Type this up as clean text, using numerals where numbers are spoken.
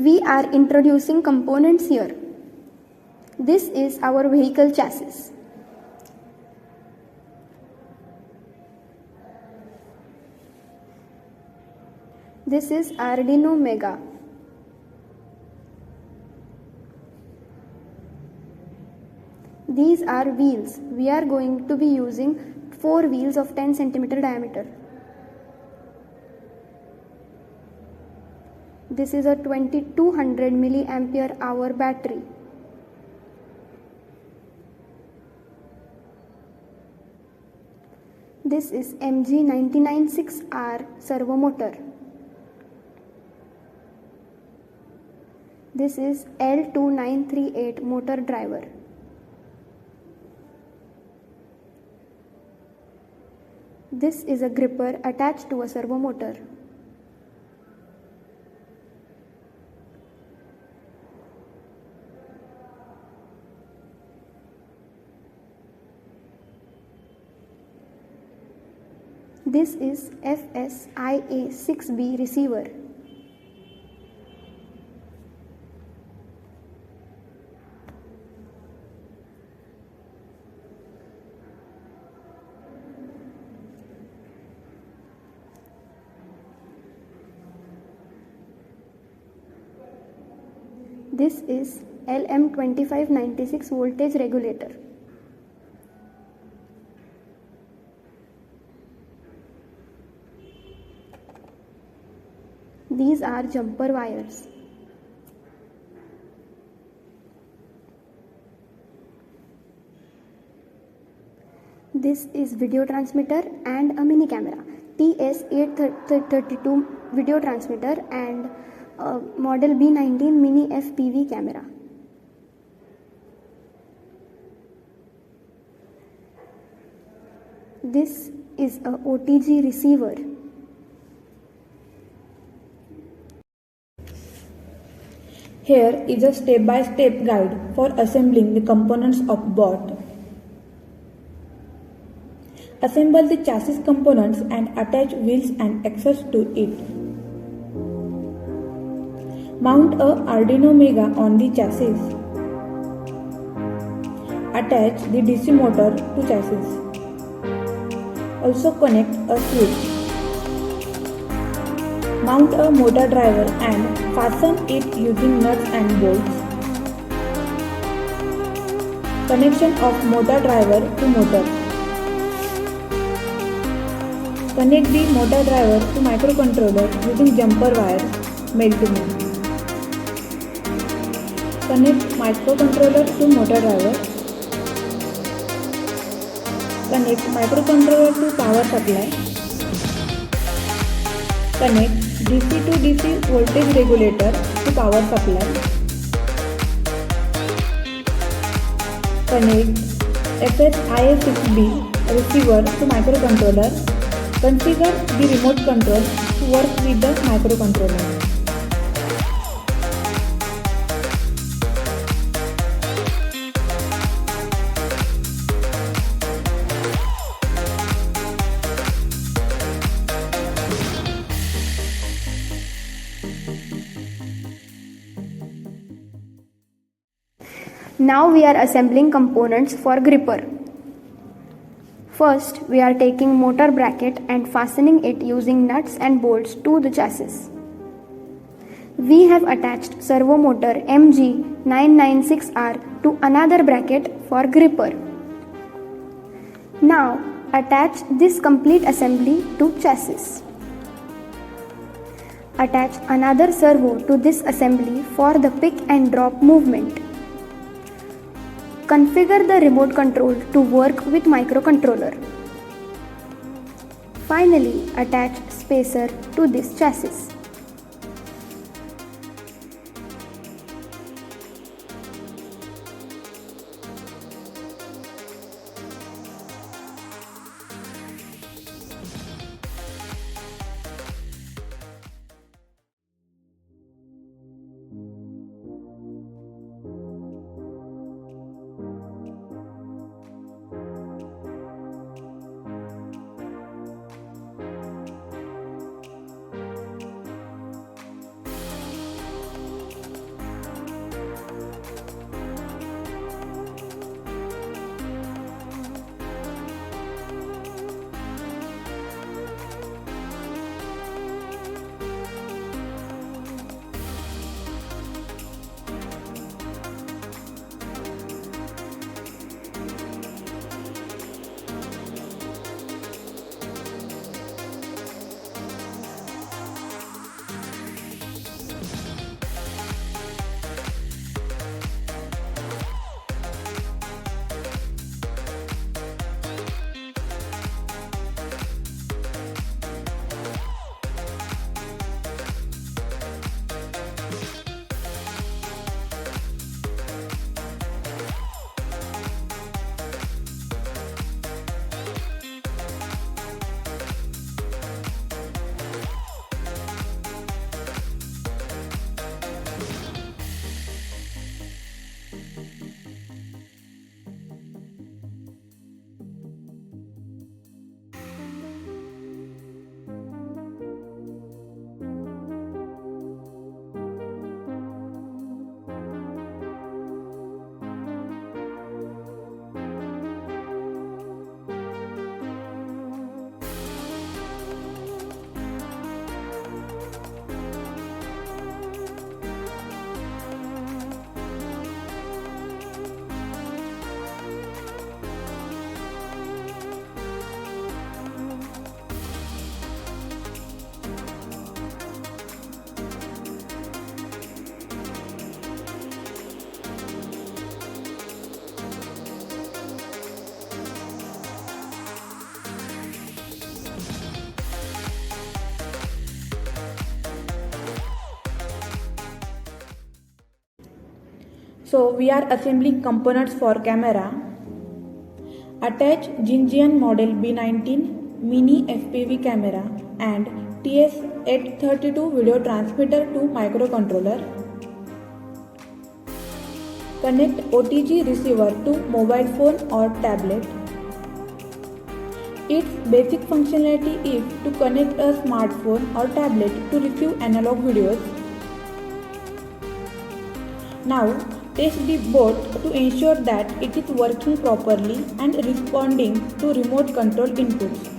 we are introducing components here. This is our vehicle chassis. This is Arduino Mega. These are wheels. We are going to be using 4 wheels of 10 cm diameter. This is a 2200 mAh battery. This is MG996R servo motor. This is L2938 motor driver. This is a gripper attached to a servo motor. This is FSIA-6B receiver. This is LM2596 voltage regulator. These are jumper wires. This is video transmitter and a mini camera. TS832 video transmitter and model B19 mini FPV camera. This is a OTG receiver. Here is a step-by-step guide for assembling the components of bot. Assemble the chassis components and attach wheels and axles to it. Mount a Arduino Mega on the chassis. Attach the DC motor to chassis. Also connect a switch. Mount a motor driver and fasten it using nuts and bolts. Connection of motor driver to motor. Connect the motor driver to microcontroller using jumper wires male to male. Connect microcontroller to motor driver. Connect microcontroller to power supply. Connect DC to DC voltage regulator to power supply. Connect FSIA-6B receiver to microcontroller. Configure the remote control to work with the microcontroller. Now we are assembling components for gripper. First, we are taking motor bracket and fastening it using nuts and bolts to the chassis. We have attached servo motor MG996R to another bracket for gripper. Now, attach this complete assembly to chassis. Attach another servo to this assembly for the pick and drop movement. Configure the remote control to work with microcontroller. Finally, attach spacer to this chassis. So we are assembling components for camera. Attach Jinjian model B19 mini FPV camera and TS832 video transmitter to microcontroller. Connect OTG receiver to mobile phone or tablet. Its basic functionality is to connect a smartphone or tablet to receive analog videos. Now test the bot to ensure that it is working properly and responding to remote control inputs.